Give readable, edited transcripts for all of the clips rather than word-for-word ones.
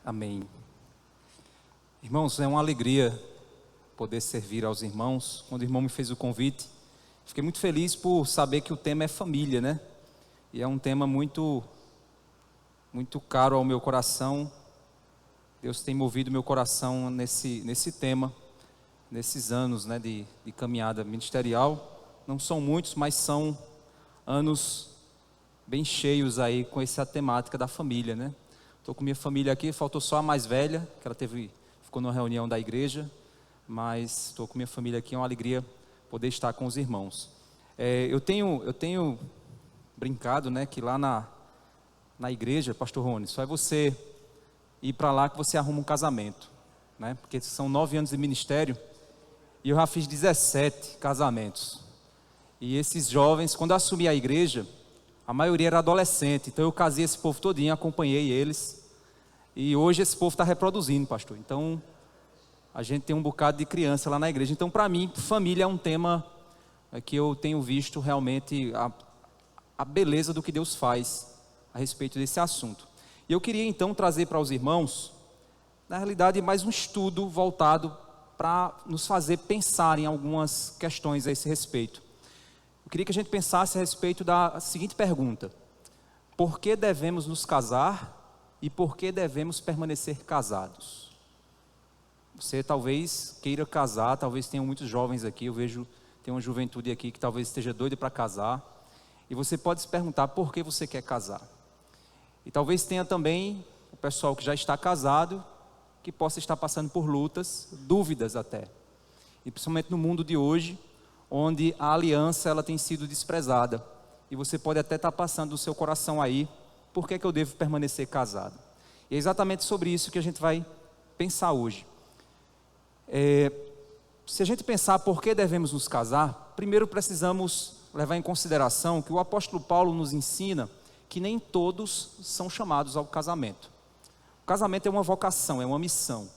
Amém. Irmãos, é uma alegria poder servir aos irmãos. Quando o irmão me fez o convite, fiquei muito feliz por saber que o tema é família, né? E é um tema muito caro ao meu coração. Deus tem movido meu coração nesse tema, nesses anos, né, de caminhada ministerial. Não são muitos, mas são anos bem cheios aí com essa temática da família, né? Estou com minha família aqui, faltou só a mais velha, que ela ficou numa reunião da igreja, mas estou com minha família aqui, é uma alegria poder estar com os irmãos. Eu tenho brincado, né, que lá na igreja, pastor Rony, só é você ir para lá que você arruma um casamento, né? Porque são 9 anos de ministério e eu já fiz 17 casamentos. E esses jovens, quando eu assumi a igreja, a maioria era adolescente, então eu casei esse povo todinho, acompanhei eles. E hoje esse povo está reproduzindo, pastor. Então, a gente tem um bocado de criança lá na igreja. Então, para mim, família é um tema que eu tenho visto realmente a beleza do que Deus faz a respeito desse assunto. E eu queria então trazer para os irmãos, na realidade, mais um estudo voltado para nos fazer pensar em algumas questões a esse respeito. Eu queria que a gente pensasse a respeito da seguinte pergunta: por que devemos nos casar e por que devemos permanecer casados? Você talvez queira casar, talvez tenham muitos jovens aqui, eu vejo, tem uma juventude aqui que talvez esteja doida para casar, e você pode se perguntar por que você quer casar. E talvez tenha também o pessoal que já está casado, que possa estar passando por lutas, dúvidas até, e principalmente no mundo de hoje, onde a aliança ela tem sido desprezada, e você pode até estar passando do seu coração aí, por que eu devo permanecer casado? E é exatamente sobre isso que a gente vai pensar hoje. Se a gente pensar por que devemos nos casar, primeiro precisamos levar em consideração que o apóstolo Paulo nos ensina que nem todos são chamados ao casamento. O casamento é uma vocação, é uma missão,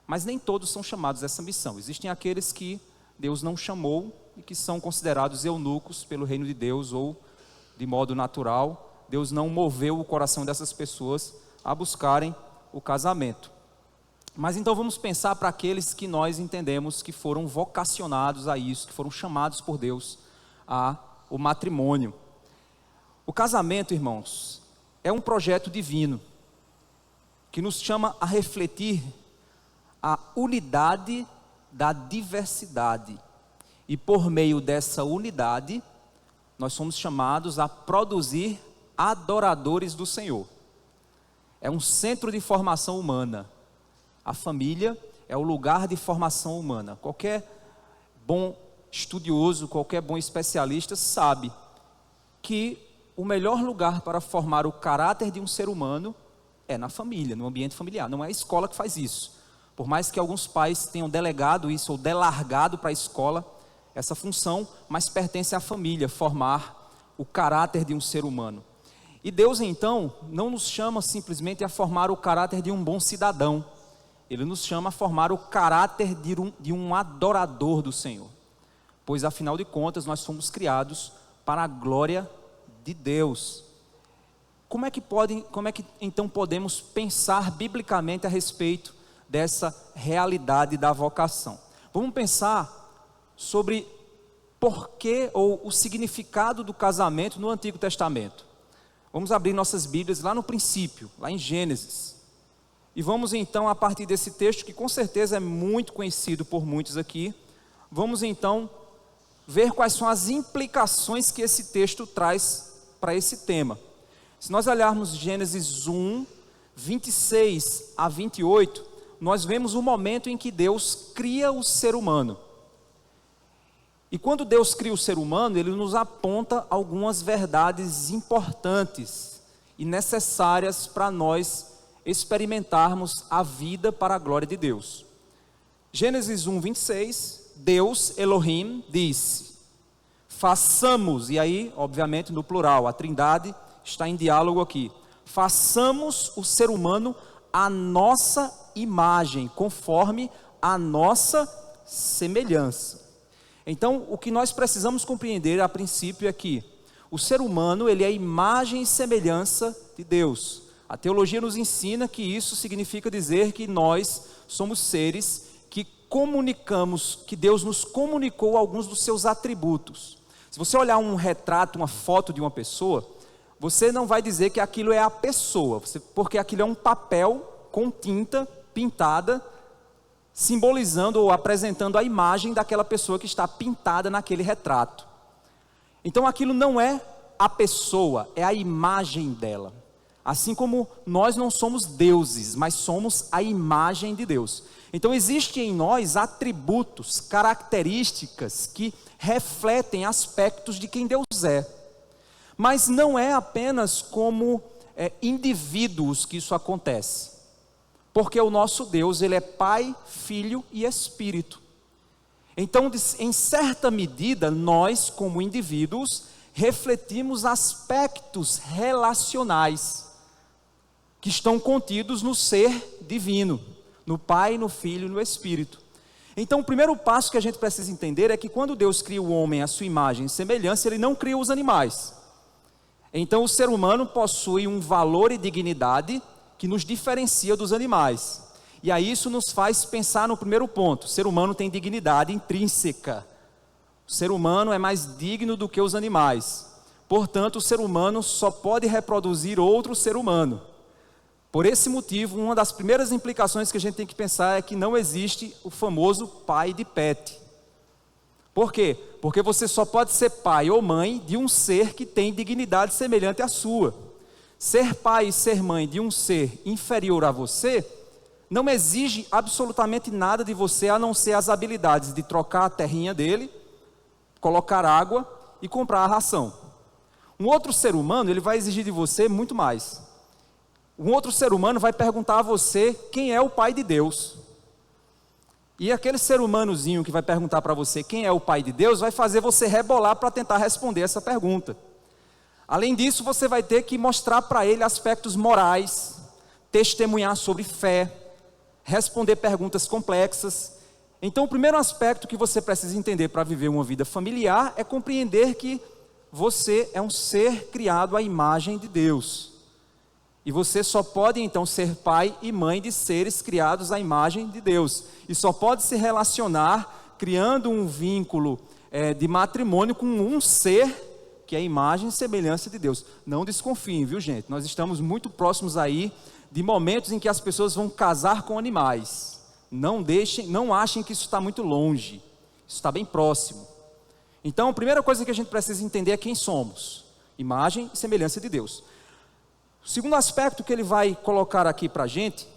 mas nem todos são chamados a essa missão. Existem aqueles que Deus não chamou e que são considerados eunucos pelo reino de Deus, ou de modo natural, Deus não moveu o coração dessas pessoas a buscarem o casamento. Mas então vamos pensar para aqueles que nós entendemos que foram vocacionados a isso, que foram chamados por Deus ao matrimônio. O casamento, irmãos, é um projeto divino que nos chama a refletir a unidade da diversidade, e por meio dessa unidade nós somos chamados a produzir adoradores do Senhor. É um centro de formação humana. A família é o lugar de formação humana. Qualquer bom estudioso, qualquer bom especialista sabe que o melhor lugar para formar o caráter de um ser humano é na família, no ambiente familiar. Não é a escola que faz isso. Por mais que alguns pais tenham delegado isso ou delargado para a escola essa função, mas pertence à família formar o caráter de um ser humano. E Deus então não nos chama simplesmente a formar o caráter de um bom cidadão. Ele nos chama a formar o caráter de um adorador do Senhor. Pois afinal de contas nós fomos criados para a glória de Deus. Como é que então podemos pensar biblicamente a respeito dessa realidade da vocação? Vamos pensar sobre porquê ou o significado do casamento no Antigo Testamento. Vamos abrir nossas Bíblias lá no princípio, lá em Gênesis. E vamos então, a partir desse texto, que com certeza é muito conhecido por muitos aqui, vamos então ver quais são as implicações que esse texto traz para esse tema. Se nós olharmos Gênesis 1, 26 a 28, nós vemos o momento em que Deus cria o ser humano. E quando Deus cria o ser humano, Ele nos aponta algumas verdades importantes e necessárias para nós experimentarmos a vida para a glória de Deus. Gênesis 1, 26, Deus, Elohim, disse: façamos, e aí, obviamente, no plural, a Trindade está em diálogo aqui. Façamos o ser humano à nossa imagem, conforme a nossa semelhança. Então, o que nós precisamos compreender a princípio é que o ser humano, ele é a imagem e semelhança de Deus. A teologia nos ensina que isso significa dizer que nós somos seres que comunicamos, que Deus nos comunicou alguns dos seus atributos. Se você olhar um retrato, uma foto de uma pessoa, você não vai dizer que aquilo é a pessoa, porque aquilo é um papel com tinta pintada, simbolizando ou apresentando a imagem daquela pessoa que está pintada naquele retrato. Então aquilo não é a pessoa, é a imagem dela. Assim como nós não somos deuses, mas somos a imagem de Deus. Então existem em nós atributos, características que refletem aspectos de quem Deus é. Mas não é apenas como indivíduos que isso acontece. Porque o nosso Deus, Ele é Pai, Filho e Espírito. Então, em certa medida, nós, como indivíduos, refletimos aspectos relacionais que estão contidos no ser divino, no Pai, no Filho e no Espírito. Então, o primeiro passo que a gente precisa entender é que quando Deus cria o homem à sua imagem e semelhança, Ele não cria os animais. Então, o ser humano possui um valor e dignidade que nos diferencia dos animais. E aí isso nos faz pensar no primeiro ponto: o ser humano tem dignidade intrínseca. O ser humano é mais digno do que os animais. Portanto, o ser humano só pode reproduzir outro ser humano. Por esse motivo, uma das primeiras implicações que a gente tem que pensar é que não existe o famoso pai de pet. Por quê? Porque você só pode ser pai ou mãe de um ser que tem dignidade semelhante à sua. Ser pai e ser mãe de um ser inferior a você não exige absolutamente nada de você, a não ser as habilidades de trocar a terrinha dele, colocar água e comprar a ração. Um outro ser humano, ele vai exigir de você muito mais. Um outro ser humano vai perguntar a você quem é o Pai de Deus. E aquele ser humanozinho que vai perguntar para você quem é o Pai de Deus, vai fazer você rebolar para tentar responder essa pergunta. Além disso, você vai ter que mostrar para ele aspectos morais, testemunhar sobre fé, responder perguntas complexas. Então, o primeiro aspecto que você precisa entender para viver uma vida familiar é compreender que você é um ser criado à imagem de Deus. E você só pode então ser pai e mãe de seres criados à imagem de Deus. E só pode se relacionar criando um vínculo de matrimônio com um ser que é a imagem e semelhança de Deus. Não desconfiem, viu, gente? Nós estamos muito próximos aí de momentos em que as pessoas vão casar com animais. Não achem que isso está muito longe. Isso está bem próximo. Então, a primeira coisa que a gente precisa entender é quem somos. Imagem e semelhança de Deus. O segundo aspecto que ele vai colocar aqui para a gente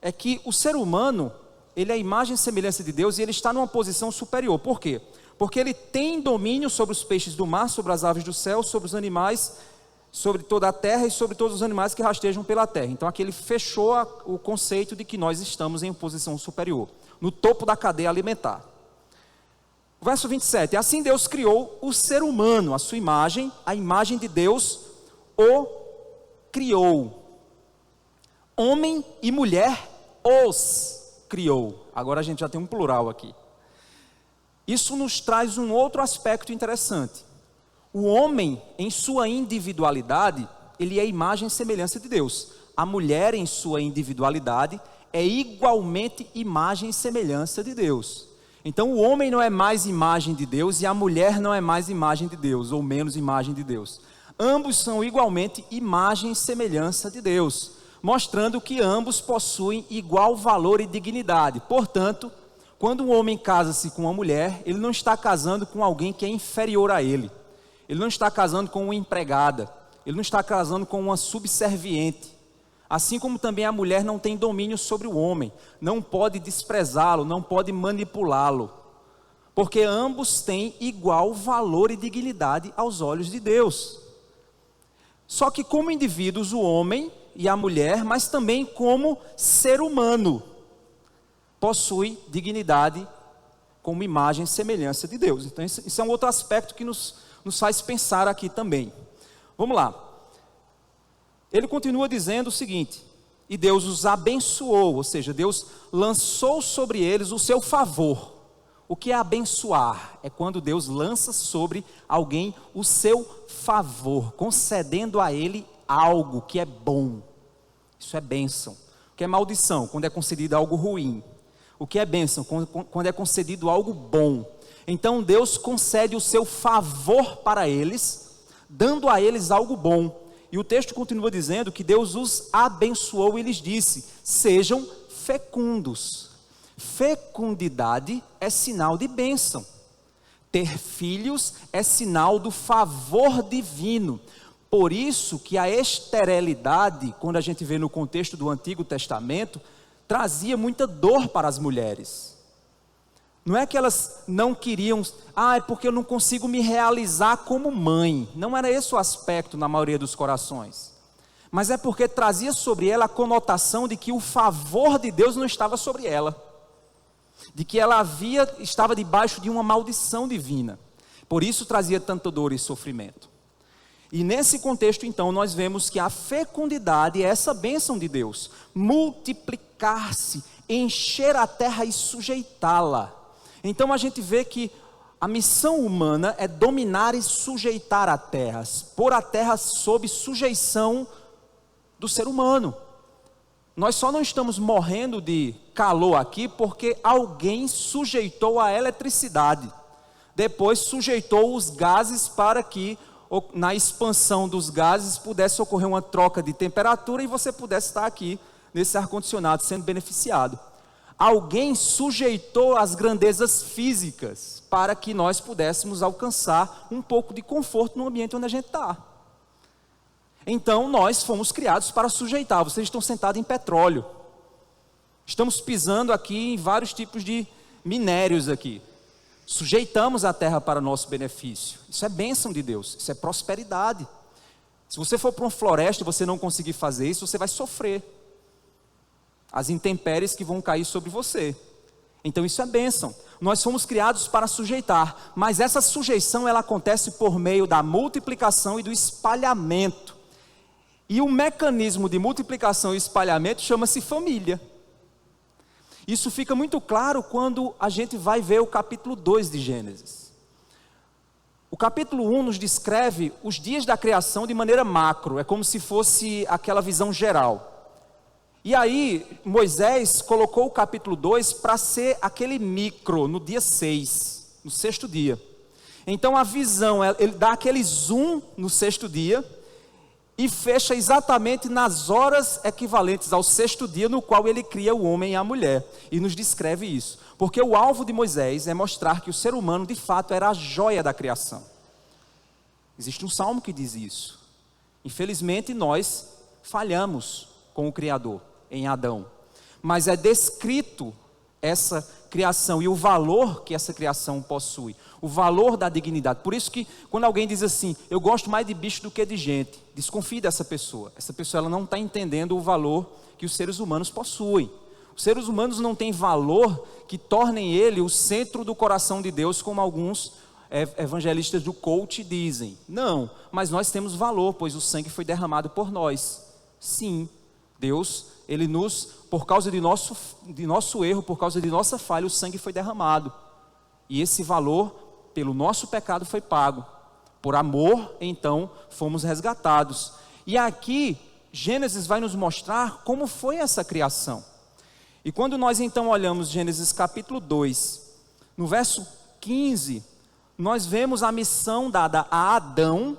é que o ser humano, ele é a imagem e semelhança de Deus e ele está numa posição superior. Por quê? Porque ele tem domínio sobre os peixes do mar, sobre as aves do céu, sobre os animais, sobre toda a terra e sobre todos os animais que rastejam pela terra. Então aqui ele fechou o conceito de que nós estamos em posição superior, no topo da cadeia alimentar. O verso 27, assim Deus criou o ser humano, a sua imagem, a imagem de Deus o criou. Homem e mulher os criou. Agora a gente já tem um plural aqui. Isso nos traz um outro aspecto interessante. O homem, em sua individualidade, ele é imagem e semelhança de Deus. A mulher, em sua individualidade, é igualmente imagem e semelhança de Deus. Então o homem não é mais imagem de Deus e a mulher não é mais imagem de Deus, ou menos imagem de Deus. Ambos são igualmente imagem e semelhança de Deus, mostrando que ambos possuem igual valor e dignidade. Portanto, quando um homem casa-se com uma mulher, ele não está casando com alguém que é inferior a ele. Ele não está casando com uma empregada. Ele não está casando com uma subserviente. Assim como também a mulher não tem domínio sobre o homem. Não pode desprezá-lo, não pode manipulá-lo. Porque ambos têm igual valor e dignidade aos olhos de Deus. Só que como indivíduos, o homem e a mulher, mas também como ser humano, possui dignidade como imagem e semelhança de Deus. Então isso é um outro aspecto que nos faz pensar aqui também. Vamos lá. Ele continua dizendo o seguinte: e Deus os abençoou, ou seja, Deus lançou sobre eles o seu favor. O que é abençoar? É quando Deus lança sobre alguém o seu favor, concedendo a ele algo que é bom. Isso é bênção. O que é maldição? Quando é concedido algo ruim. O que é bênção? Quando é concedido algo bom. Então Deus concede o seu favor para eles, dando a eles algo bom. E o texto continua dizendo que Deus os abençoou e lhes disse: sejam fecundos. Fecundidade é sinal de bênção. Ter filhos é sinal do favor divino. Por isso que a esterilidade, quando a gente vê no contexto do Antigo Testamento, trazia muita dor para as mulheres. Não é que elas não queriam, é porque eu não consigo me realizar como mãe. Não era esse o aspecto na maioria dos corações. Mas é porque trazia sobre ela a conotação de que o favor de Deus não estava sobre ela. De que ela estava debaixo de uma maldição divina. Por isso trazia tanta dor e sofrimento. E nesse contexto, então, nós vemos que a fecundidade é essa bênção de Deus. Multiplicar-se, encher a terra e sujeitá-la. Então a gente vê que a missão humana é dominar e sujeitar a terra. Pôr a terra sob sujeição do ser humano. Nós só não estamos morrendo de calor aqui porque alguém sujeitou a eletricidade. Depois sujeitou os gases para que na expansão dos gases pudesse ocorrer uma troca de temperatura e você pudesse estar aqui nesse ar-condicionado sendo beneficiado. Alguém sujeitou as grandezas físicas para que nós pudéssemos alcançar um pouco de conforto no ambiente onde a gente está. Então nós fomos criados para sujeitar. Vocês estão sentados em petróleo. Estamos pisando aqui em vários tipos de minérios aqui. Sujeitamos a terra para nosso benefício. Isso é bênção de Deus, isso é prosperidade. Se você for para uma floresta e você não conseguir fazer isso, você vai sofrer as intempéries que vão cair sobre você. Então isso é bênção. Nós fomos criados para sujeitar, mas essa sujeição ela acontece por meio da multiplicação e do espalhamento. E o mecanismo de multiplicação e espalhamento chama-se família. Isso fica muito claro quando a gente vai ver o capítulo 2 de Gênesis. O capítulo 1 nos descreve os dias da criação de maneira macro, é como se fosse aquela visão geral. E aí Moisés colocou o capítulo 2 para ser aquele micro, no dia 6, no sexto dia. Então a visão, ele dá aquele zoom no sexto dia, e fecha exatamente nas horas equivalentes ao sexto dia, no qual ele cria o homem e a mulher, e nos descreve isso, porque o alvo de Moisés é mostrar que o ser humano de fato era a joia da criação. Existe um salmo que diz isso. Infelizmente nós falhamos com o Criador em Adão, mas é descrito essa criação e o valor que essa criação possui, o valor da dignidade. Por isso que quando alguém diz assim, eu gosto mais de bicho do que de gente, desconfie dessa pessoa. Essa pessoa ela não está entendendo o valor que os seres humanos possuem. Os seres humanos não têm valor que tornem ele o centro do coração de Deus, como alguns evangelistas do coach dizem. Não, mas nós temos valor, pois o sangue foi derramado por nós. Sim, Deus, ele por causa de nosso erro, por causa de nossa falha, o sangue foi derramado. E esse valor, pelo nosso pecado, foi pago. Por amor, então, fomos resgatados. E aqui, Gênesis vai nos mostrar como foi essa criação. E quando nós então olhamos Gênesis capítulo 2, no verso 15, nós vemos a missão dada a Adão,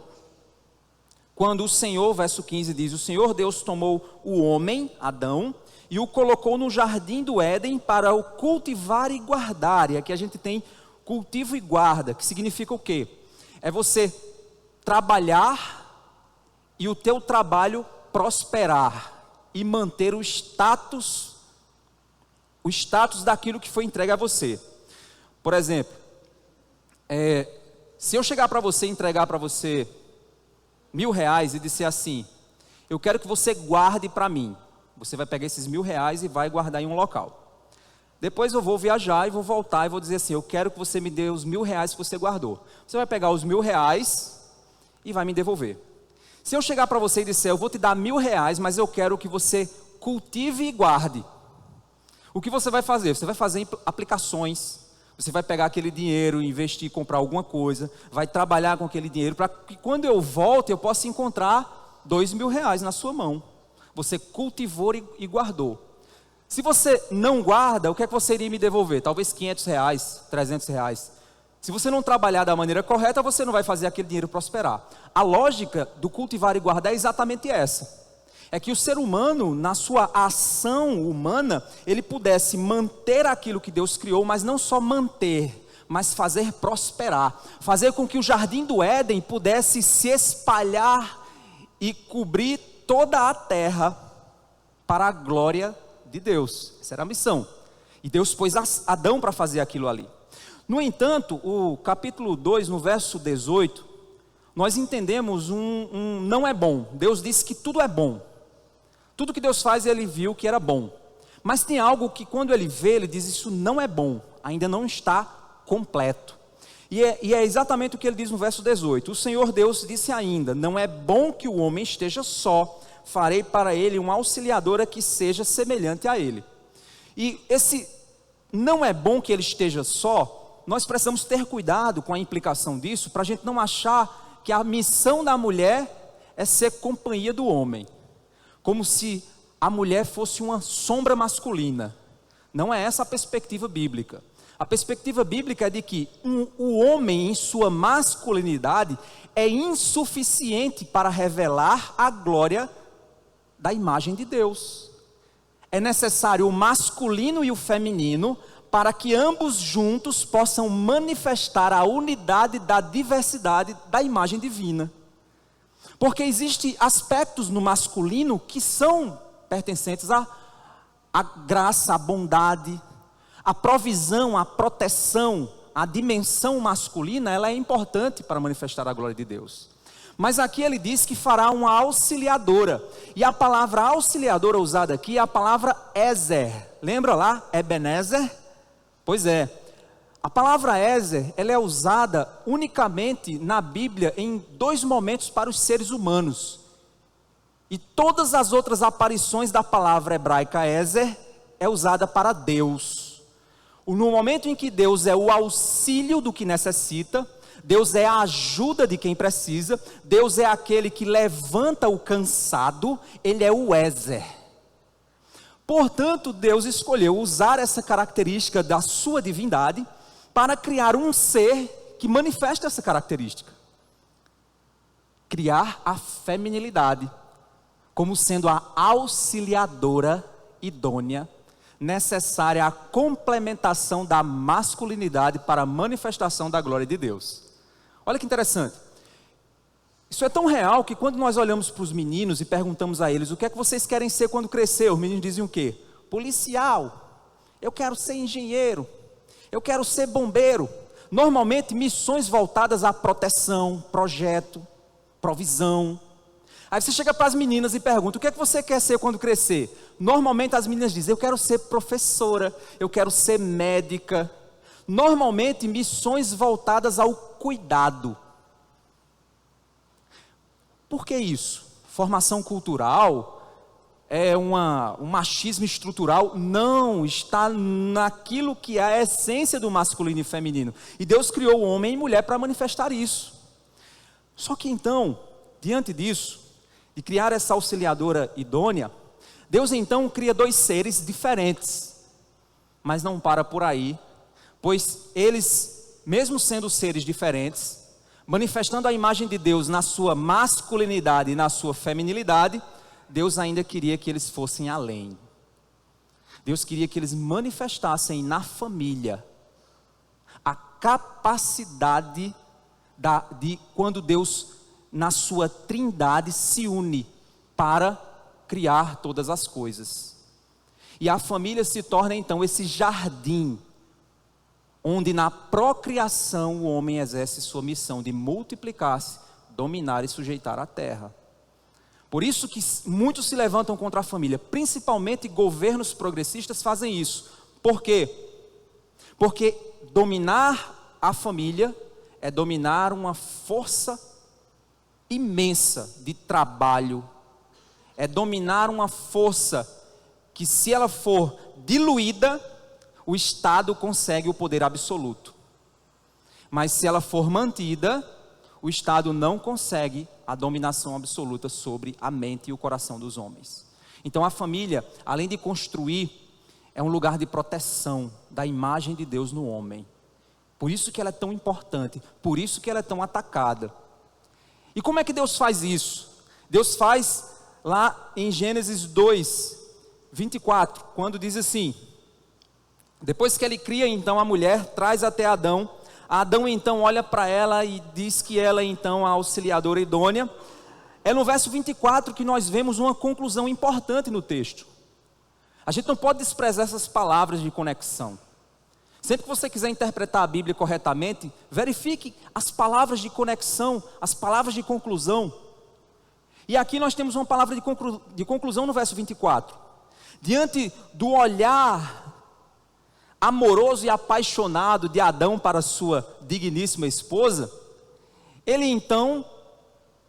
quando o Senhor, verso 15 diz, o Senhor Deus tomou o homem, Adão, e o colocou no jardim do Éden para o cultivar e guardar. E aqui a gente tem cultivo e guarda, que significa o quê? É você trabalhar e o teu trabalho prosperar e manter o status daquilo que foi entregue a você. Por exemplo, se eu chegar para você e entregar para você R$1.000 e disser assim, eu quero que você guarde para mim. Você vai pegar esses R$1.000 e vai guardar em um local. Depois eu vou viajar e vou voltar e vou dizer assim, eu quero que você me dê os R$1.000 que você guardou. Você vai pegar os R$1.000 e vai me devolver. Se eu chegar para você e disser, eu vou te dar R$1.000, mas eu quero que você cultive e guarde. O que você vai fazer? Você vai fazer aplicações. Você vai pegar aquele dinheiro, investir, comprar alguma coisa, vai trabalhar com aquele dinheiro, para que quando eu volte eu possa encontrar R$2.000 na sua mão. Você cultivou e guardou. Se você não guarda, o que é que você iria me devolver? Talvez R$500, R$300. Se você não trabalhar da maneira correta, você não vai fazer aquele dinheiro prosperar. A lógica do cultivar e guardar é exatamente essa. É que o ser humano, na sua ação humana, ele pudesse manter aquilo que Deus criou, mas não só manter, mas fazer prosperar. Fazer com que o jardim do Éden pudesse se espalhar e cobrir toda a terra para a glória de Deus. Essa era a missão. E Deus pôs Adão para fazer aquilo ali. No entanto, o capítulo 2, no verso 18, nós entendemos um não é bom. Deus disse que tudo é bom. Tudo que Deus faz, ele viu que era bom. Mas tem algo que quando ele vê, ele diz, isso não é bom, ainda não está completo. E é exatamente o que ele diz no verso 18. O Senhor Deus disse ainda, não é bom que o homem esteja só, farei para ele uma auxiliadora que seja semelhante a ele. E esse não é bom que ele esteja só, nós precisamos ter cuidado com a implicação disso, para a gente não achar que a missão da mulher é ser companhia do homem. Como se a mulher fosse uma sombra masculina. Não é essa a perspectiva bíblica. A perspectiva bíblica é de que o homem em sua masculinidade é insuficiente para revelar a glória da imagem de Deus. É necessário o masculino e o feminino para que ambos juntos possam manifestar a unidade da diversidade da imagem divina. Porque existem aspectos no masculino que são pertencentes à graça, à bondade, à provisão, à proteção, a dimensão masculina, ela é importante para manifestar a glória de Deus. Mas aqui ele diz que fará uma auxiliadora. E a palavra auxiliadora usada aqui é a palavra Ezer. Lembra lá? Ebenezer? Pois é. A palavra Ezer, ela é usada unicamente na Bíblia em 2 momentos para os seres humanos. E todas as outras aparições da palavra hebraica Ezer é usada para Deus. No momento em que Deus é o auxílio do que necessita, Deus é a ajuda de quem precisa, Deus é aquele que levanta o cansado, Ele é o Ezer. Portanto, Deus escolheu usar essa característica da sua divindade para criar um ser que manifesta essa característica. Criar a feminilidade como sendo a auxiliadora idônea, necessária à complementação da masculinidade para a manifestação da glória de Deus. Olha que interessante. Isso é tão real que quando nós olhamos para os meninos e perguntamos a eles, o que é que vocês querem ser quando crescer? Os meninos dizem o quê? Policial, eu quero ser engenheiro, eu quero ser bombeiro. Normalmente missões voltadas à proteção, projeto, provisão. Aí você chega para as meninas e pergunta, o que é que você quer ser quando crescer? Normalmente as meninas dizem, eu quero ser professora, eu quero ser médica. Normalmente missões voltadas ao cuidado. Por que isso? Formação cultural é um machismo estrutural? Não, está naquilo que é a essência do masculino e feminino. E Deus criou o homem e mulher para manifestar isso. Só que então, diante disso, de criar essa auxiliadora idônea, Deus então cria 2 seres diferentes. Mas não para por aí, pois eles, mesmo sendo seres diferentes, manifestando a imagem de Deus na sua masculinidade e na sua feminilidade, Deus ainda queria que eles fossem além. Deus queria que eles manifestassem na família a capacidade de quando Deus, na sua trindade, se une para criar todas as coisas. E a família se torna então esse jardim, onde na procriação o homem exerce sua missão de multiplicar-se, dominar e sujeitar a terra. Por isso que muitos se levantam contra a família, principalmente governos progressistas fazem isso. Por quê? Porque dominar a família é dominar uma força imensa de trabalho, é dominar uma força que, se ela for diluída, o Estado consegue o poder absoluto. Mas se ela for mantida, o Estado não consegue a dominação absoluta sobre a mente e o coração dos homens. Então a família, além de construir, é um lugar de proteção da imagem de Deus no homem. Por isso que ela é tão importante, por isso que ela é tão atacada. E como é que Deus faz isso? Deus faz lá em Gênesis 2, 24, quando diz assim: depois que ele cria então a mulher, traz até Adão. Adão então olha para ela e diz que ela então é a auxiliadora idônea. É no verso 24 que nós vemos uma conclusão importante no texto. A gente não pode desprezar essas palavras de conexão. Sempre que você quiser interpretar a Bíblia corretamente, verifique as palavras de conexão, as palavras de conclusão. E aqui nós temos uma palavra de conclusão no verso 24. Diante do olhar amoroso e apaixonado de Adão para sua digníssima esposa, ele então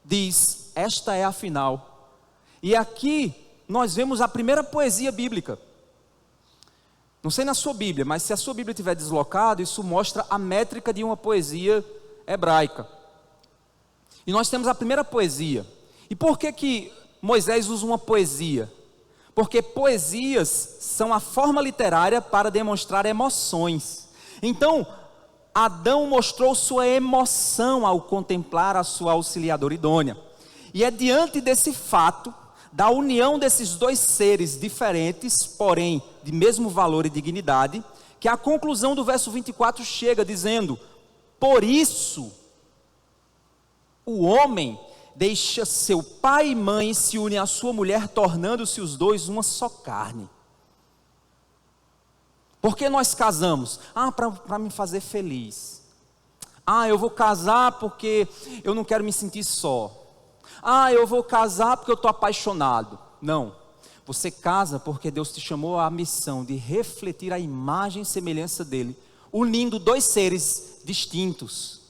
diz: esta é a final. E aqui nós vemos a primeira poesia bíblica. Não sei na sua Bíblia, mas se a sua Bíblia estiver deslocada, isso mostra a métrica de uma poesia hebraica. E nós temos a primeira poesia. E por que Moisés usa uma poesia? Porque poesias são a forma literária para demonstrar emoções. Então, Adão mostrou sua emoção ao contemplar a sua auxiliadora idônea. E é diante desse fato, da união desses dois seres diferentes, porém de mesmo valor e dignidade, que a conclusão do verso 24 chega dizendo: por isso o homem deixa seu pai e mãe e se une à sua mulher, tornando-se os dois uma só carne. Por que nós casamos? Para me fazer feliz. Eu vou casar porque eu não quero me sentir só. Eu vou casar porque eu estou apaixonado. Não, você casa porque Deus te chamou à missão de refletir a imagem e semelhança dele, unindo dois seres distintos,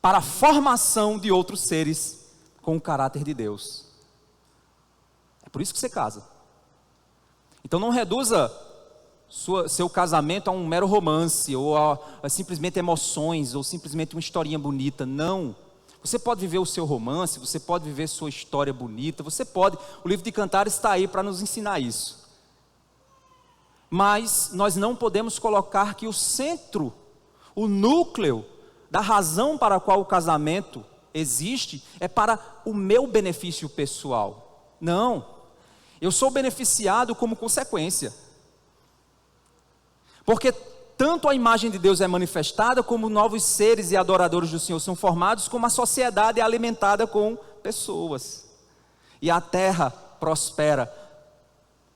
para a formação de outros seres com o caráter de Deus. É por isso que você casa. Então não reduza seu casamento a um mero romance, ou a simplesmente emoções, ou simplesmente uma historinha bonita. Não. Você pode viver o seu romance, você pode viver sua história bonita, você pode. O livro de Cantares está aí para nos ensinar isso. Mas nós não podemos colocar que o centro, o núcleo da razão para a qual o casamento existe é para o meu benefício pessoal. Não. Eu sou beneficiado como consequência. Porque tanto a imagem de Deus é manifestada, como novos seres e adoradores do Senhor são formados, como a sociedade é alimentada com pessoas. E a terra prospera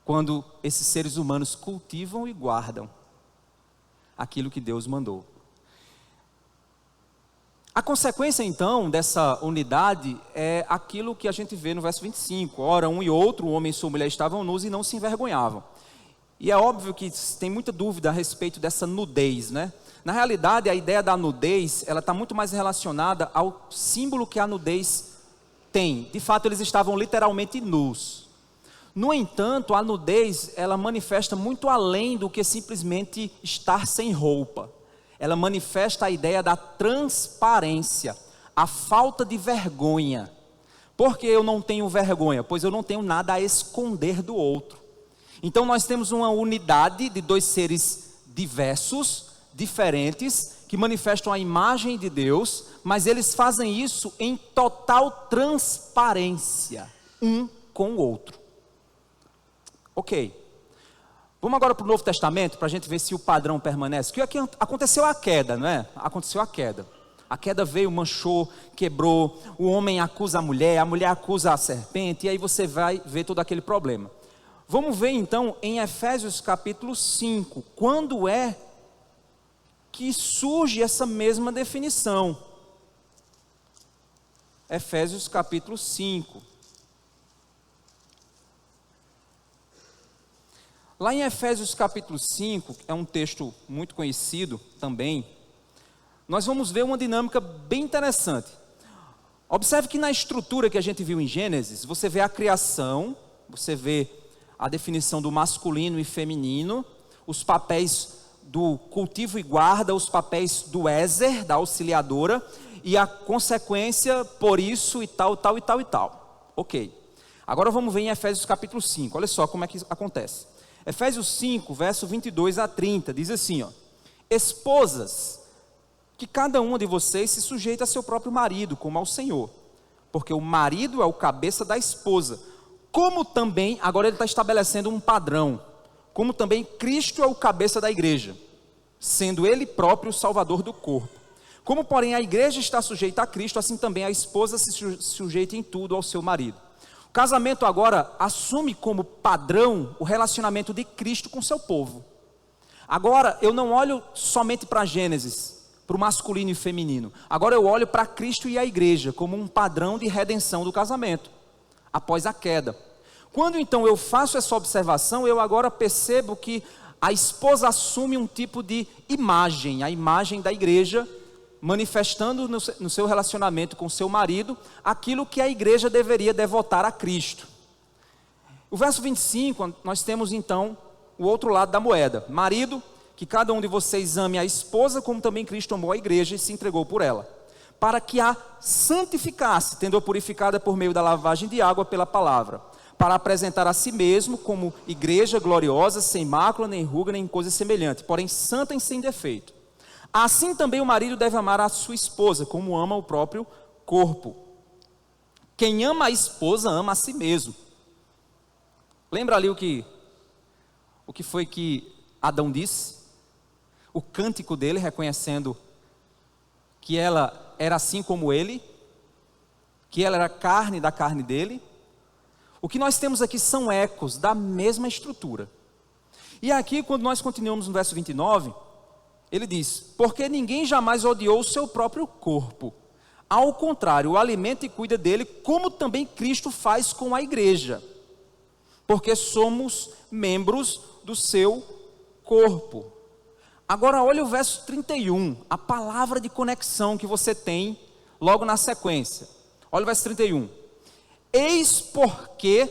quando esses seres humanos cultivam e guardam aquilo que Deus mandou. A consequência então dessa unidade é aquilo que a gente vê no verso 25. Ora, um e outro, o homem e sua mulher, estavam nus e não se envergonhavam. E é óbvio que tem muita dúvida a respeito dessa nudez, né? Na realidade, a ideia da nudez, ela está muito mais relacionada ao símbolo que a nudez tem. De fato, eles estavam literalmente nus. No entanto, a nudez, ela manifesta muito além do que simplesmente estar sem roupa. Ela manifesta a ideia da transparência, a falta de vergonha. Por que eu não tenho vergonha? Pois eu não tenho nada a esconder do outro. Então nós temos uma unidade de dois seres diversos, diferentes, que manifestam a imagem de Deus, mas eles fazem isso em total transparência, um com o outro. Ok. Vamos agora para o Novo Testamento, para a gente ver se o padrão permanece. Porque aqui aconteceu a queda, não é? Aconteceu a queda. A queda veio, manchou, quebrou, o homem acusa a mulher acusa a serpente, e aí você vai ver todo aquele problema. Vamos ver então em Efésios capítulo 5, quando é que surge essa mesma definição. Efésios capítulo 5. Lá em Efésios capítulo 5, é um texto muito conhecido também, nós vamos ver uma dinâmica bem interessante. Observe que na estrutura que a gente viu em Gênesis, você vê a criação, você vê a definição do masculino e feminino, os papéis do cultivo e guarda, os papéis do Ézer, da auxiliadora, e a consequência por isso e tal, tal e tal e tal. Ok. Agora vamos ver em Efésios capítulo 5, olha só como é que acontece. Efésios 5, verso 22 a 30, diz assim, ó: esposas, que cada uma de vocês se sujeite a seu próprio marido, como ao Senhor, porque o marido é o cabeça da esposa, como também, agora ele está estabelecendo um padrão, como também Cristo é o cabeça da igreja, sendo ele próprio o salvador do corpo. Como porém a igreja está sujeita a Cristo, assim também a esposa se sujeita em tudo ao seu marido. O casamento agora assume como padrão o relacionamento de Cristo com seu povo. Agora eu não olho somente para Gênesis, para o masculino e feminino. Agora eu olho para Cristo e a igreja como um padrão de redenção do casamento, após a queda. Quando então eu faço essa observação, eu agora percebo que a esposa assume um tipo de imagem, a imagem da igreja, manifestando no seu relacionamento com seu marido, aquilo que a igreja deveria devotar a Cristo. O verso 25, nós temos então o outro lado da moeda. Marido, que cada um de vocês ame a esposa, como também Cristo amou a igreja e se entregou por ela, para que a santificasse, tendo-a purificada por meio da lavagem de água pela palavra, para apresentar a si mesmo como igreja gloriosa, sem mácula, nem ruga, nem coisa semelhante, porém santa e sem defeito. Assim também o marido deve amar a sua esposa, como ama o próprio corpo. Quem ama a esposa, ama a si mesmo. Lembra ali o que foi que Adão disse? O cântico dele, reconhecendo que ela era assim como ele, que ela era carne da carne dele. O que nós temos aqui são ecos da mesma estrutura. E aqui, quando nós continuamos no verso 29, ele diz: porque ninguém jamais odiou o seu próprio corpo. Ao contrário, o alimenta e cuida dele, como também Cristo faz com a igreja. Porque somos membros do seu corpo. Agora olha o verso 31, a palavra de conexão que você tem logo na sequência. Olha o verso 31. Eis porque,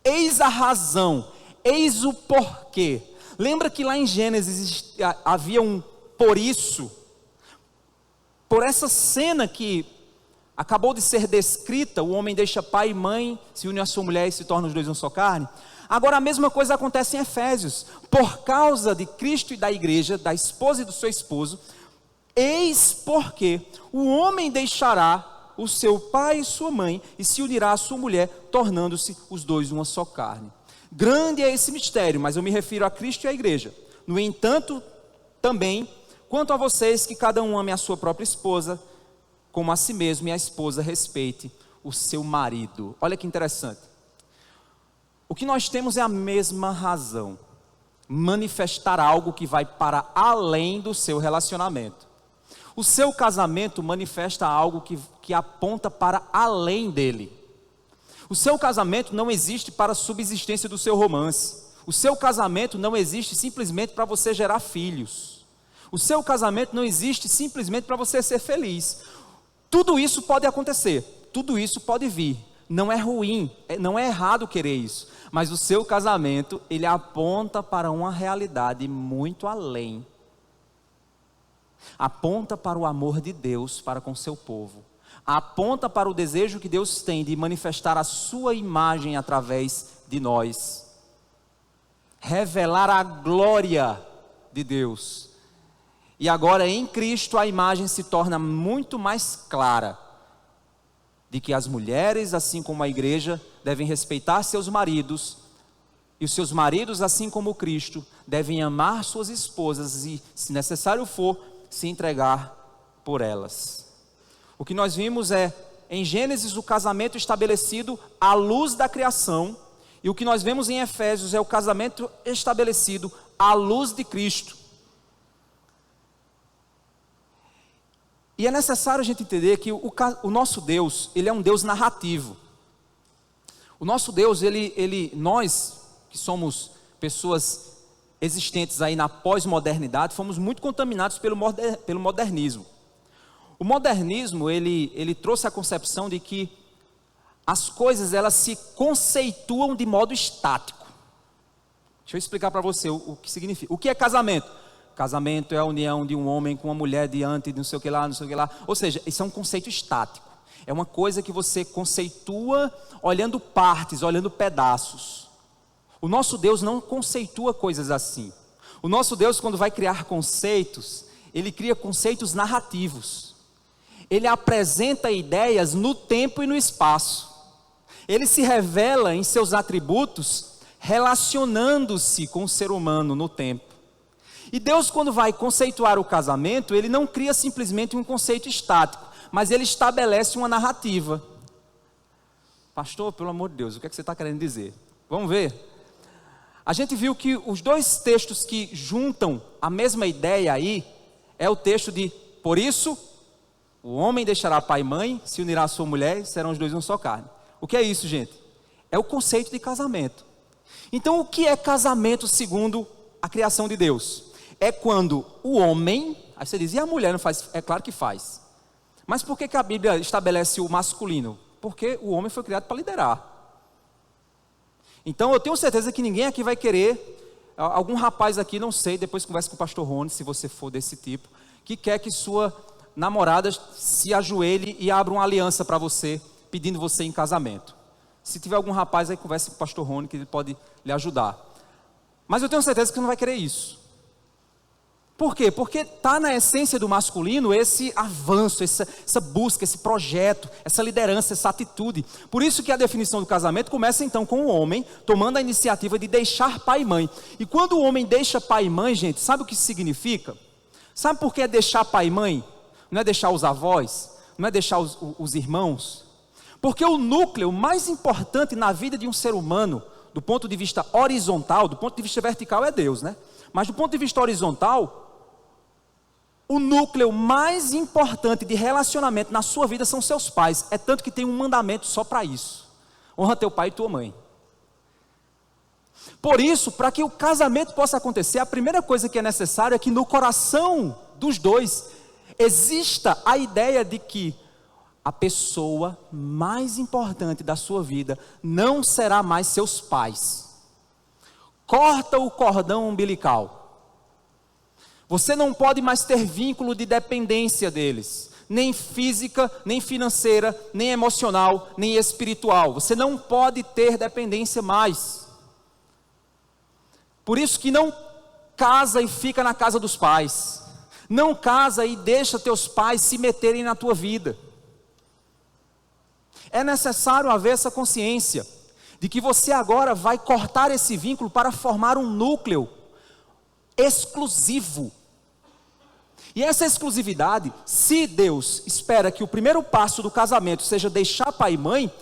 eis a razão, eis o porquê. Lembra que lá em Gênesis havia um por isso, por essa cena que acabou de ser descrita, o homem deixa pai e mãe, se une à sua mulher e se torna os dois uma só carne. Agora a mesma coisa acontece em Efésios, por causa de Cristo e da igreja, da esposa e do seu esposo, eis porque o homem deixará o seu pai e sua mãe e se unirá à sua mulher, tornando-se os dois uma só carne. Grande é esse mistério, mas eu me refiro a Cristo e à igreja. No entanto, também, quanto a vocês, que cada um ame a sua própria esposa, como a si mesmo, e a esposa respeite o seu marido. Olha que interessante. O que nós temos é a mesma razão. Manifestar algo que vai para além do seu relacionamento. O seu casamento manifesta algo que aponta para além dele. O seu casamento não existe para a subsistência do seu romance. O seu casamento não existe simplesmente para você gerar filhos. O seu casamento não existe simplesmente para você ser feliz. Tudo isso pode acontecer, tudo isso pode vir. Não é ruim, não é errado querer isso. Mas o seu casamento, ele aponta para uma realidade muito além. Aponta para o amor de Deus para com seu povo. Aponta para o desejo que Deus tem de manifestar a sua imagem através de nós. Revelar a glória de Deus. E agora em Cristo a imagem se torna muito mais clara. De que as mulheres, assim como a igreja, devem respeitar seus maridos. E os seus maridos, assim como Cristo, devem amar suas esposas e, se necessário for, se entregar por elas. O que nós vimos é, em Gênesis, o casamento estabelecido à luz da criação. E o que nós vemos em Efésios é o casamento estabelecido à luz de Cristo. E é necessário a gente entender que o nosso Deus, ele é um Deus narrativo. O nosso Deus, nós que somos pessoas existentes aí na pós-modernidade, fomos muito contaminados pelo modernismo. O modernismo, ele trouxe a concepção de que as coisas, elas se conceituam de modo estático. Deixa eu explicar para você o que significa. O que é casamento? Casamento é a união de um homem com uma mulher diante de não sei o que lá, não sei o que lá. Ou seja, isso é um conceito estático. É uma coisa que você conceitua olhando partes, olhando pedaços. O nosso Deus não conceitua coisas assim. O nosso Deus, quando vai criar conceitos, Ele cria conceitos narrativos. Ele apresenta ideias no tempo e no espaço. Ele se revela em seus atributos, relacionando-se com o ser humano no tempo. E Deus, quando vai conceituar o casamento, Ele não cria simplesmente um conceito estático, mas Ele estabelece uma narrativa. Pastor, pelo amor de Deus, o que é que você está querendo dizer? Vamos ver. A gente viu que os dois textos que juntam a mesma ideia aí, é o texto de, por isso, o homem deixará pai e mãe, se unirá à sua mulher, e serão os dois uma só carne. O que é isso, gente? É o conceito de casamento. Então, o que é casamento segundo a criação de Deus? É quando o homem, aí você diz, e a mulher não faz? É claro que faz. Mas por que a Bíblia estabelece o masculino? Porque o homem foi criado para liderar. Então eu tenho certeza que ninguém aqui vai querer, algum rapaz aqui, não sei, depois conversa com o pastor Rony, se você for desse tipo, que quer que sua namorada se ajoelhe e abra uma aliança para você, pedindo você em casamento. Se tiver algum rapaz aí, conversa com o pastor Rony, que ele pode lhe ajudar. Mas eu tenho certeza que você não vai querer isso. Por quê? Porque está na essência do masculino esse avanço, essa busca, esse projeto, essa liderança, essa atitude. Por isso que a definição do casamento começa então com o homem tomando a iniciativa de deixar pai e mãe. E quando o homem deixa pai e mãe, gente, sabe o que isso significa? Sabe por que é deixar pai e mãe? Não é deixar os avós, não é deixar os irmãos. Porque o núcleo mais importante na vida de um ser humano, do ponto de vista horizontal, do ponto de vista vertical é Deus, né? Mas do ponto de vista horizontal, o núcleo mais importante de relacionamento na sua vida são seus pais. É tanto que tem um mandamento só para isso. Honra teu pai e tua mãe. Por isso, para que o casamento possa acontecer, a primeira coisa que é necessário é que no coração dos dois exista a ideia de que a pessoa mais importante da sua vida não será mais seus pais. Corta o cordão umbilical. Você não pode mais ter vínculo de dependência deles, nem física, nem financeira, nem emocional, nem espiritual. Você não pode ter dependência mais. Por isso que não casa e fica na casa dos pais. Não casa e deixa teus pais se meterem na tua vida. É necessário haver essa consciência de que você agora vai cortar esse vínculo para formar um núcleo exclusivo. E essa exclusividade, se Deus espera que o primeiro passo do casamento seja deixar pai e mãe,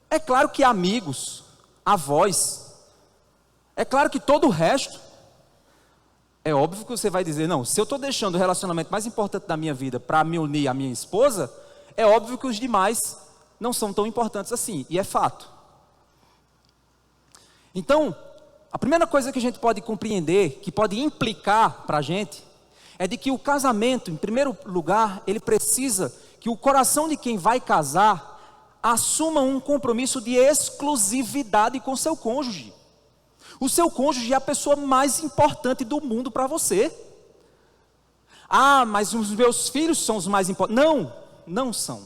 é claro que amigos, avós, é claro que todo o resto, é óbvio que você vai dizer, não, se eu estou deixando o relacionamento mais importante da minha vida para me unir à minha esposa, é óbvio que os demais não são tão importantes assim, e é fato. Então, a primeira coisa que a gente pode compreender, que pode implicar para a gente, é de que o casamento, em primeiro lugar, ele precisa que o coração de quem vai casar assuma um compromisso de exclusividade com seu cônjuge. O seu cônjuge é a pessoa mais importante do mundo para você. Ah, mas os meus filhos são os mais importantes. Não, não são.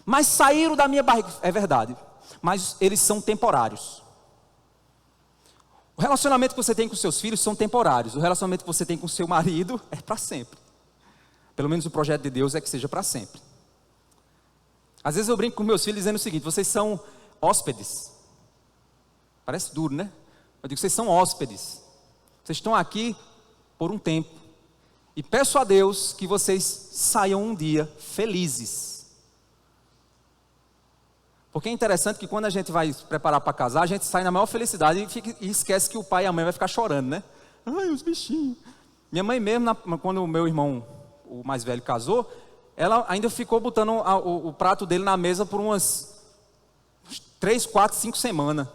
Mas saíram da minha barriga, é verdade, mas eles são temporários. O relacionamento que você tem com seus filhos são temporários. O relacionamento que você tem com seu marido é para sempre. Pelo menos o projeto de Deus é que seja para sempre. Às vezes eu brinco com meus filhos dizendo o seguinte: vocês são hóspedes. Parece duro, né? Eu digo, vocês são hóspedes. Vocês estão aqui por um tempo. E peço a Deus que vocês saiam um dia felizes. Porque é interessante que quando a gente vai se preparar para casar, a gente sai na maior felicidade e esquece que o pai e a mãe vai ficar chorando, né? Ai, os bichinhos. Minha mãe mesmo, quando o meu irmão, o mais velho, casou, ela ainda ficou botando o prato dele na mesa por umas 3, 4, 5 semanas.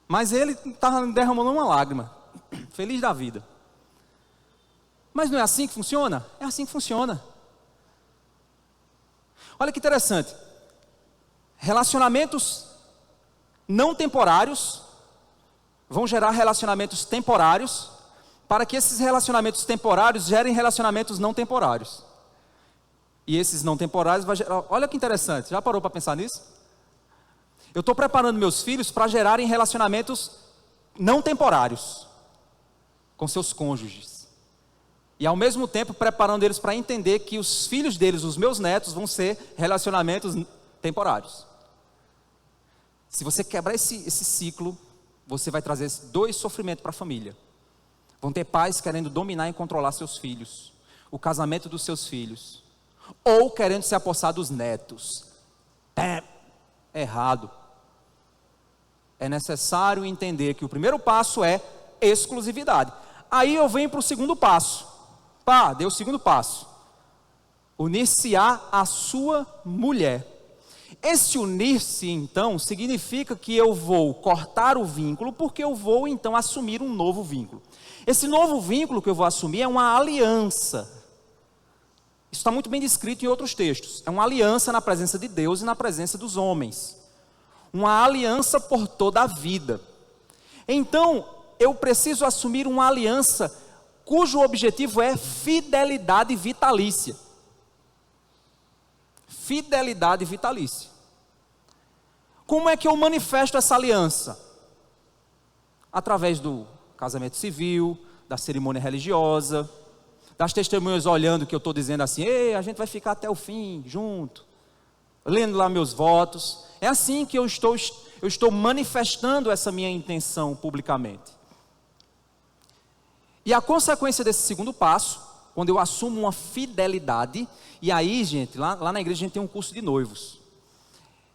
Mas ele estava derramando uma lágrima, feliz da vida. Mas não é assim que funciona? É assim que funciona. Olha que interessante, relacionamentos não temporários vão gerar relacionamentos temporários, para que esses relacionamentos temporários gerem relacionamentos não temporários. E esses não temporários vai gerar... Olha que interessante, já parou para pensar nisso? Eu estou preparando meus filhos para gerarem relacionamentos não temporários com seus cônjuges. E ao mesmo tempo preparando eles para entender que os filhos deles, os meus netos, vão ser relacionamentos temporários. Se você quebrar esse ciclo, você vai trazer dois sofrimentos para a família. Vão ter pais querendo dominar e controlar seus filhos, o casamento dos seus filhos, ou querendo se apossar dos netos. Errado. É necessário entender que o primeiro passo é exclusividade. Aí eu venho para o segundo passo. Deu o segundo passo. Unir-se à sua mulher. Esse unir-se, então, significa que eu vou cortar o vínculo, porque eu vou, então, assumir um novo vínculo. Esse novo vínculo que eu vou assumir é uma aliança. Isso está muito bem descrito em outros textos. É uma aliança na presença de Deus e na presença dos homens. Uma aliança por toda a vida. Então, eu preciso assumir uma aliança cujo objetivo é fidelidade vitalícia. Fidelidade vitalícia. Como é que eu manifesto essa aliança? Através do casamento civil, da cerimônia religiosa, das testemunhas olhando que eu estou dizendo assim, ei, a gente vai ficar até o fim, junto, lendo lá meus votos. É assim que eu estou manifestando essa minha intenção publicamente. E a consequência desse segundo passo, quando eu assumo uma fidelidade, e aí, gente, lá na igreja a gente tem um curso de noivos.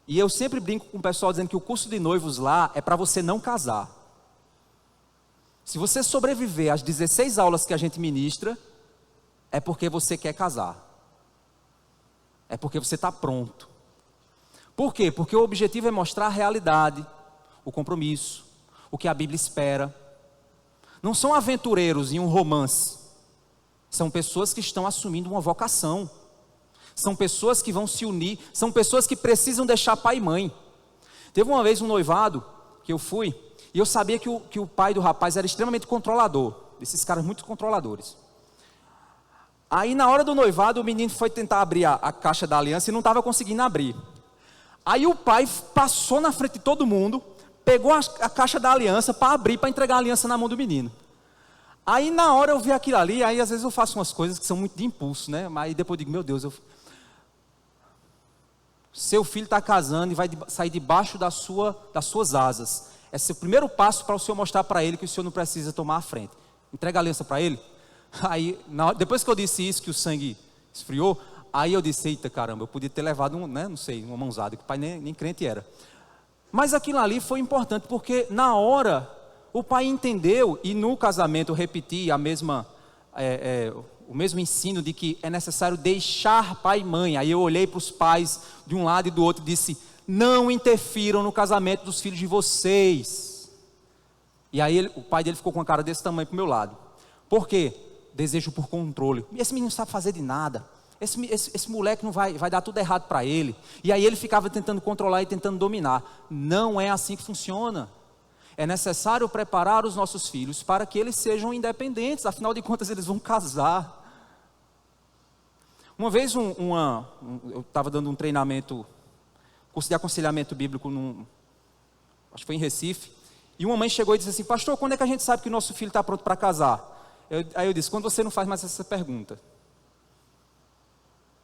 E eu sempre brinco com o pessoal dizendo que o curso de noivos lá é para você não casar. Se você sobreviver às 16 aulas que a gente ministra, é porque você quer casar. É porque você está pronto. Por quê? Porque o objetivo é mostrar a realidade, o compromisso, o que a Bíblia espera. Não são aventureiros em um romance. São pessoas que estão assumindo uma vocação. São pessoas que vão se unir. São pessoas que precisam deixar pai e mãe. Teve uma vez um noivado que eu fui, e eu sabia que o pai do rapaz era extremamente controlador. Esses caras muito controladores. Aí na hora do noivado, o menino foi tentar abrir a caixa da aliança e não estava conseguindo abrir. Aí o pai passou na frente de todo mundo, pegou a caixa da aliança para abrir, para entregar a aliança na mão do menino. Aí na hora eu vi aquilo ali, aí às vezes eu faço umas coisas que são muito de impulso, né? Mas depois eu digo, meu Deus, seu filho está casando e vai sair debaixo das suas asas. Esse é o primeiro passo para o senhor mostrar para ele que o senhor não precisa tomar a frente. Entrega a aliança para ele. Aí, depois que eu disse isso, que o sangue esfriou, aí eu disse, eita caramba, eu podia ter levado uma mãozada, que o pai nem crente era. Mas aquilo ali foi importante, porque na hora, o pai entendeu, e no casamento eu repeti o mesmo ensino de que é necessário deixar pai e mãe. Aí eu olhei para os pais de um lado e do outro e disse, não interfiram no casamento dos filhos de vocês. E aí o pai dele ficou com uma cara desse tamanho para o meu lado. Por quê? Desejo por controle. Esse menino não sabe fazer de nada. Esse moleque não vai dar tudo errado para ele. E aí ele ficava tentando controlar e tentando dominar. Não é assim que funciona. É necessário preparar os nossos filhos para que eles sejam independentes. Afinal de contas, eles vão casar. Uma vez eu estava dando um treinamento, curso de aconselhamento bíblico, acho que foi em Recife. E uma mãe chegou e disse assim, pastor, quando é que a gente sabe que o nosso filho está pronto para casar? Aí eu disse, quando você não faz mais essa pergunta.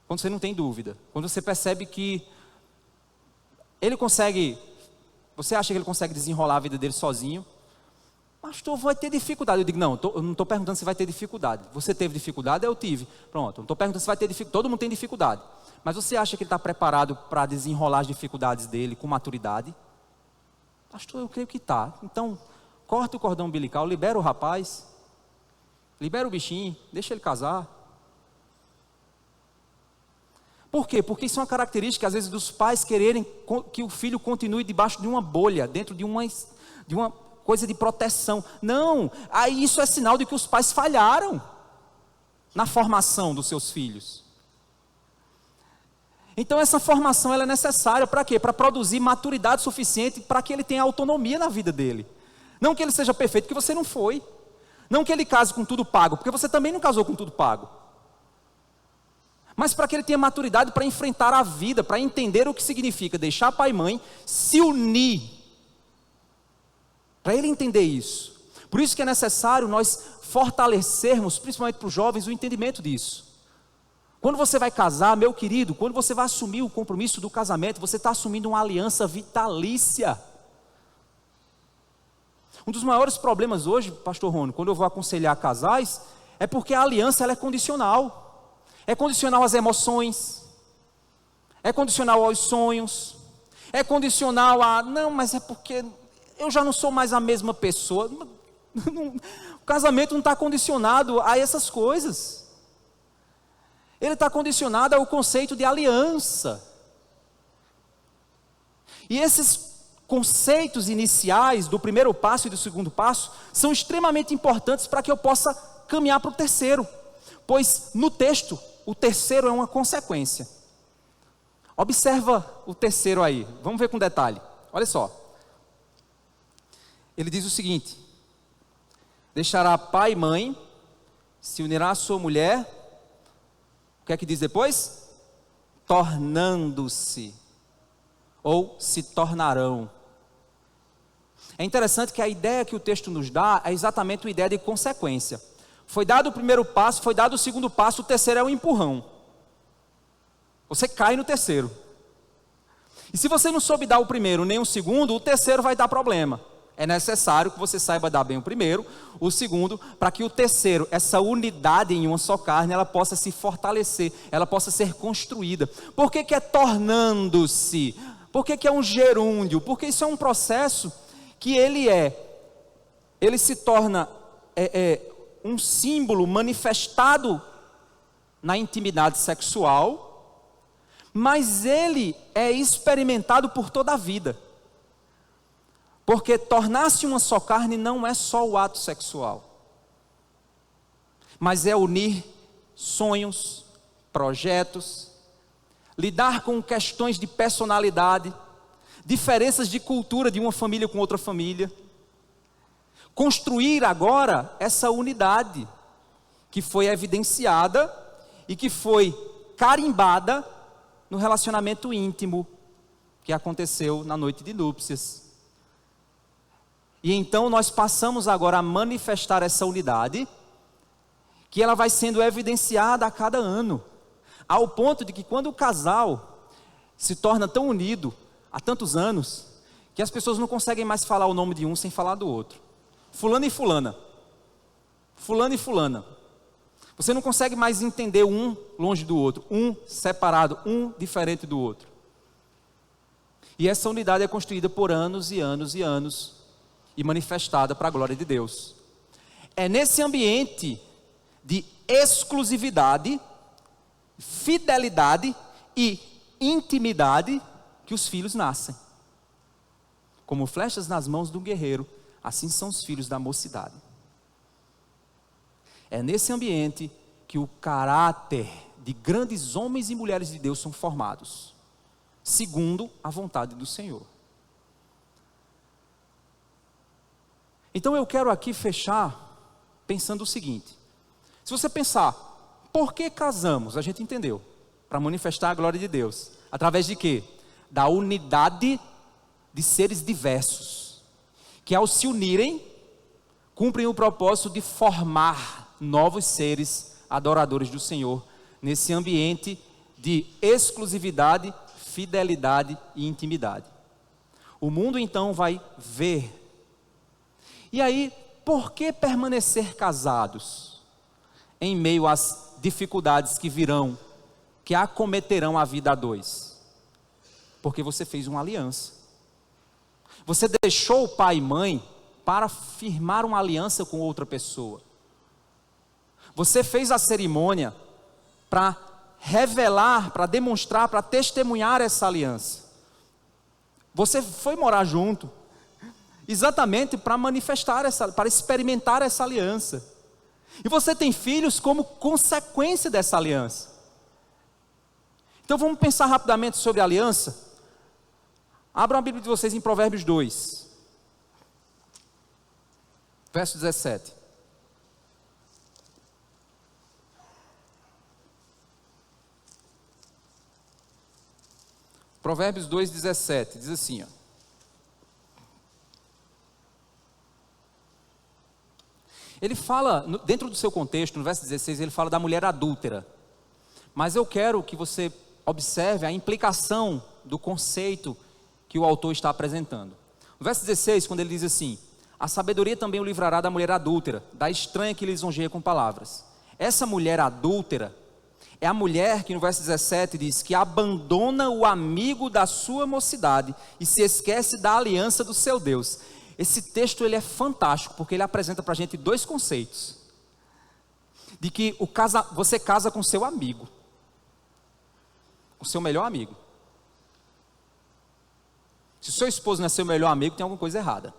Quando você não tem dúvida. Quando você percebe que ele consegue, você acha que ele consegue desenrolar a vida dele sozinho. Pastor, vai ter dificuldade. Eu digo, não, eu não estou perguntando se vai ter dificuldade. Você teve dificuldade? Eu tive. Pronto, eu não estou perguntando se vai ter dificuldade. Todo mundo tem dificuldade. Mas você acha que ele está preparado para desenrolar as dificuldades dele com maturidade? Pastor, eu creio que está. Então, corta o cordão umbilical, libera o rapaz. Libera o bichinho, deixa ele casar. Por quê? Porque isso é uma característica, às vezes, dos pais quererem que o filho continue debaixo de uma bolha, dentro de uma coisa de proteção. Não, aí isso é sinal de que os pais falharam na formação dos seus filhos. Então essa formação ela é necessária para quê? Para produzir maturidade suficiente para que ele tenha autonomia na vida dele. Não que ele seja perfeito, porque você não foi. Não que ele case com tudo pago, porque você também não casou com tudo pago. mas para que ele tenha maturidade para enfrentar a vida, para entender o que significa deixar pai e mãe, se unir. Para ele entender isso. Por isso que é necessário nós fortalecermos, principalmente para os jovens, o entendimento disso. Quando você vai casar, meu querido, quando você vai assumir o compromisso do casamento, você está assumindo uma aliança vitalícia. Um dos maiores problemas hoje, pastor Rony, quando eu vou aconselhar casais, é porque a aliança ela é condicional. É condicional às emoções, é condicional aos sonhos, é condicional a, não, mas é porque eu já não sou mais a mesma pessoa. O casamento não está condicionado a essas coisas. Ele está condicionado ao conceito de aliança. E esses conceitos iniciais do primeiro passo e do segundo passo são extremamente importantes para que eu possa caminhar para o terceiro. Pois no texto, o terceiro é uma consequência. Observa o terceiro aí, vamos ver com detalhe. Olha só. Ele diz o seguinte: deixará pai e mãe, se unirá à sua mulher. O que é que diz depois? Tornando-se, ou se tornarão. É interessante que a ideia que o texto nos dá é exatamente uma ideia de consequência. Foi dado o primeiro passo, foi dado o segundo passo, o terceiro é um empurrão. Você cai no terceiro. E se você não soube dar o primeiro nem o segundo, o terceiro vai dar problema. É necessário que você saiba dar bem o primeiro, o segundo, para que o terceiro, essa unidade em uma só carne, ela possa se fortalecer, ela possa ser construída. Por que é tornando-se? Por que é um gerúndio? Porque isso é um processo que ele se torna um símbolo manifestado na intimidade sexual, mas ele é experimentado por toda a vida. Porque tornar-se uma só carne não é só o ato sexual, mas é unir sonhos, projetos, lidar com questões de personalidade, diferenças de cultura de uma família com outra família. Construir agora essa unidade que foi evidenciada e que foi carimbada no relacionamento íntimo que aconteceu na noite de núpcias. E então nós passamos agora a manifestar essa unidade, que ela vai sendo evidenciada a cada ano, ao ponto de que quando o casal se torna tão unido há tantos anos, que as pessoas não conseguem mais falar o nome de um sem falar do outro. Fulano e fulana, fulano e fulana. Você não consegue mais entender um longe do outro, um separado, um diferente do outro. E essa unidade é construída por anos e anos e anos, e manifestada para a glória de Deus. É nesse ambiente de exclusividade, fidelidade e intimidade que os filhos nascem. Como flechas nas mãos do guerreiro, assim são os filhos da mocidade. É nesse ambiente que o caráter de grandes homens e mulheres de Deus são formados, segundo a vontade do Senhor. Então eu quero aqui fechar pensando o seguinte: se você pensar, por que casamos? A gente entendeu, para manifestar a glória de Deus. Através de quê? Da unidade de seres diversos, que ao se unirem, cumprem o propósito de formar novos seres adoradores do Senhor, nesse ambiente de exclusividade, fidelidade e intimidade. O mundo então vai ver. E aí, por que permanecer casados em meio às dificuldades que virão, que acometerão a vida a dois? Porque você fez uma aliança. Você deixou o pai e mãe para firmar uma aliança com outra pessoa. Você fez a cerimônia para revelar, para demonstrar, para testemunhar essa aliança. Você foi morar junto, exatamente para manifestar para experimentar essa aliança. E você tem filhos como consequência dessa aliança. Então vamos pensar rapidamente sobre a aliança. Abram a Bíblia de vocês em Provérbios 2, verso 17. Provérbios 2,17, diz assim, ó. Ele fala, dentro do seu contexto, no verso 16, ele fala da mulher adúltera. Mas eu quero que você observe a implicação do conceito que o autor está apresentando. No verso 16, quando ele diz assim: a sabedoria também o livrará da mulher adúltera, da estranha que lhe lisonjeia com palavras. Essa mulher adúltera é a mulher que no verso 17 diz que abandona o amigo da sua mocidade e se esquece da aliança do seu Deus. Esse texto ele é fantástico, porque ele apresenta para a gente dois conceitos. De que você casa com seu amigo, com seu melhor amigo. Se o seu esposo não é seu melhor amigo, tem alguma coisa errada.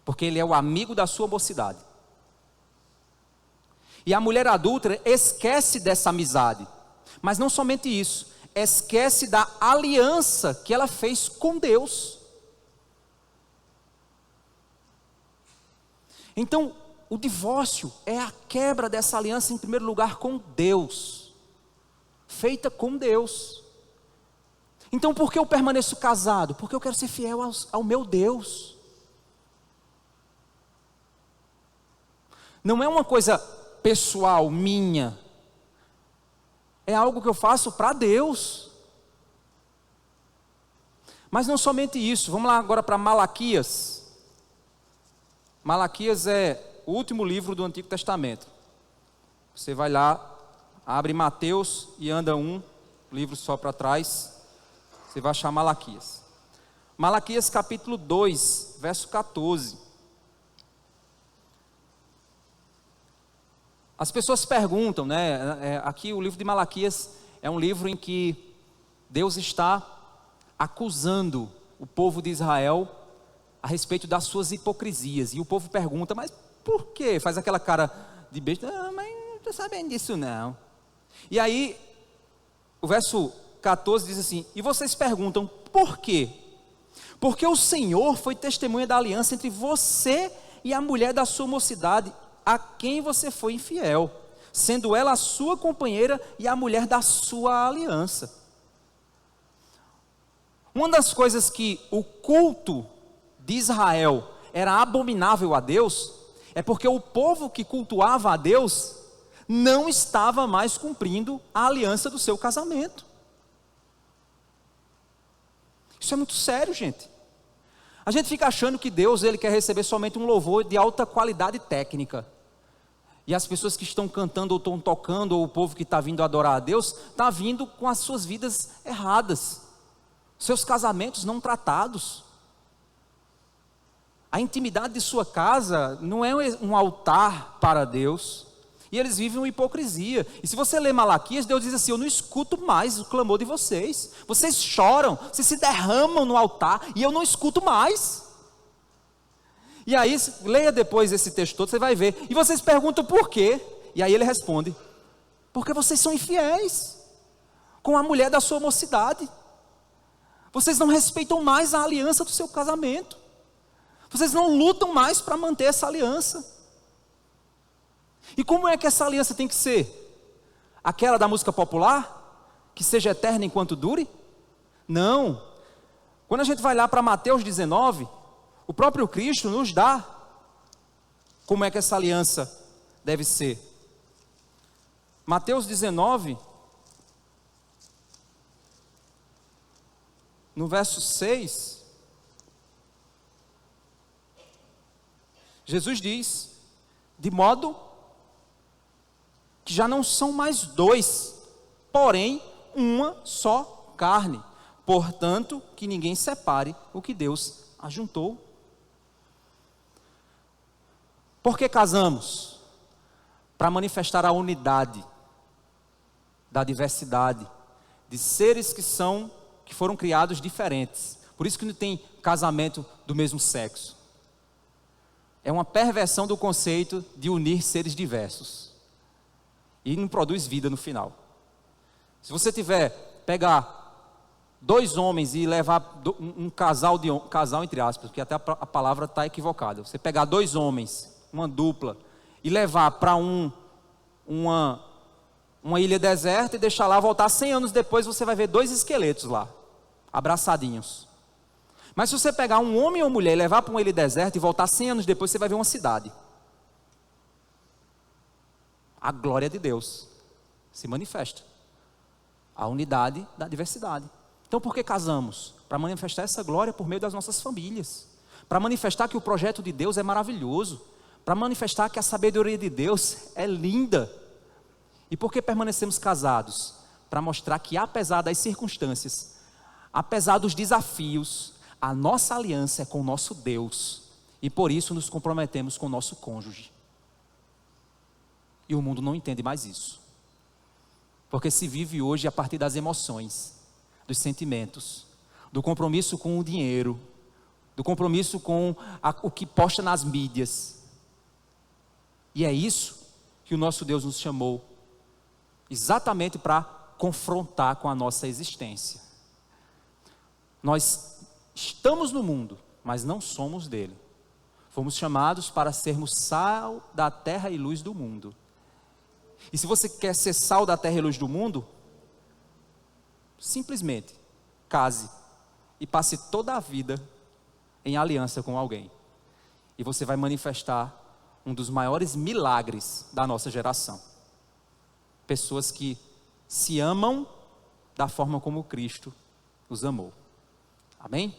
Porque ele é o amigo da sua mocidade. E a mulher adúltera esquece dessa amizade. Mas não somente isso, esquece da aliança que ela fez com Deus. Então, o divórcio é a quebra dessa aliança, em primeiro lugar, com Deus. Feita com Deus. Então, por que eu permaneço casado? Porque eu quero ser fiel ao meu Deus. Não é uma coisa pessoal, minha. É algo que eu faço para Deus. Mas não somente isso. Vamos lá agora para Malaquias. Malaquias é o último livro do Antigo Testamento. Você vai lá, abre Mateus e anda um livro só para trás. Você vai achar Malaquias. Malaquias capítulo 2, verso 14. As pessoas perguntam, né? Aqui o livro de Malaquias é um livro em que Deus está acusando o povo de Israel a respeito das suas hipocrisias. E o povo pergunta, mas por quê? Faz aquela cara de besta, mas não estou sabendo disso não. E aí, o verso 14 diz assim: e vocês perguntam, por quê? Porque o Senhor foi testemunha da aliança entre você e a mulher da sua mocidade, a quem você foi infiel, sendo ela a sua companheira e a mulher da sua aliança. Uma das coisas que o culto de Israel era abominável a Deus, é porque o povo que cultuava a Deus não estava mais cumprindo a aliança do seu casamento. Isso é muito sério, gente. A gente fica achando que Deus ele quer receber somente um louvor de alta qualidade técnica. E as pessoas que estão cantando ou estão tocando, ou o povo que está vindo adorar a Deus, está vindo com as suas vidas erradas. Seus casamentos não tratados. A intimidade de sua casa não é um altar para Deus. E eles vivem uma hipocrisia. E se você lê Malaquias, Deus diz assim: eu não escuto mais o clamor de vocês. Vocês choram, vocês se derramam no altar e eu não escuto mais. E aí, leia depois esse texto todo, você vai ver. E vocês perguntam por quê? E aí ele responde: porque vocês são infiéis com a mulher da sua mocidade. Vocês não respeitam mais a aliança do seu casamento. Vocês não lutam mais para manter essa aliança. E como é que essa aliança tem que ser? Aquela da música popular? Que seja eterna enquanto dure? Não. Quando a gente vai lá para Mateus 19, o próprio Cristo nos dá como é que essa aliança deve ser. Mateus 19, no verso 6, Jesus diz: de modo que já não são mais dois, porém uma só carne. Portanto, que ninguém separe o que Deus ajuntou. Por que casamos? Para manifestar a unidade da diversidade de seres que foram criados diferentes. Por isso que não tem casamento do mesmo sexo. É uma perversão do conceito de unir seres diversos. E não produz vida no final. Se você pegar dois homens e levar um casal entre aspas, porque até a palavra está equivocada. Você pegar dois homens, uma dupla, e levar para uma uma ilha deserta e deixar lá, voltar 100 anos depois, você vai ver 2 esqueletos lá, abraçadinhos. Mas se você pegar um homem ou mulher e levar para uma ilha deserta e voltar 100 anos depois, você vai ver uma cidade. A glória de Deus se manifesta. A unidade da diversidade. Então por que casamos? Para manifestar essa glória por meio das nossas famílias. Para manifestar que o projeto de Deus é maravilhoso. Para manifestar que a sabedoria de Deus é linda. E por que permanecemos casados? Para mostrar que apesar das circunstâncias, apesar dos desafios, a nossa aliança é com o nosso Deus. E por isso nos comprometemos com o nosso cônjuge. E o mundo não entende mais isso. Porque se vive hoje a partir das emoções, dos sentimentos, do compromisso com o dinheiro, do compromisso com o que posta nas mídias. E é isso que o nosso Deus nos chamou, exatamente para confrontar com a nossa existência. Nós estamos no mundo, mas não somos dele. Fomos chamados para sermos sal da terra e luz do mundo. E se você quer ser sal da terra e luz do mundo, simplesmente case e passe toda a vida em aliança com alguém. E você vai manifestar um dos maiores milagres da nossa geração. Pessoas que se amam da forma como Cristo os amou. Amém?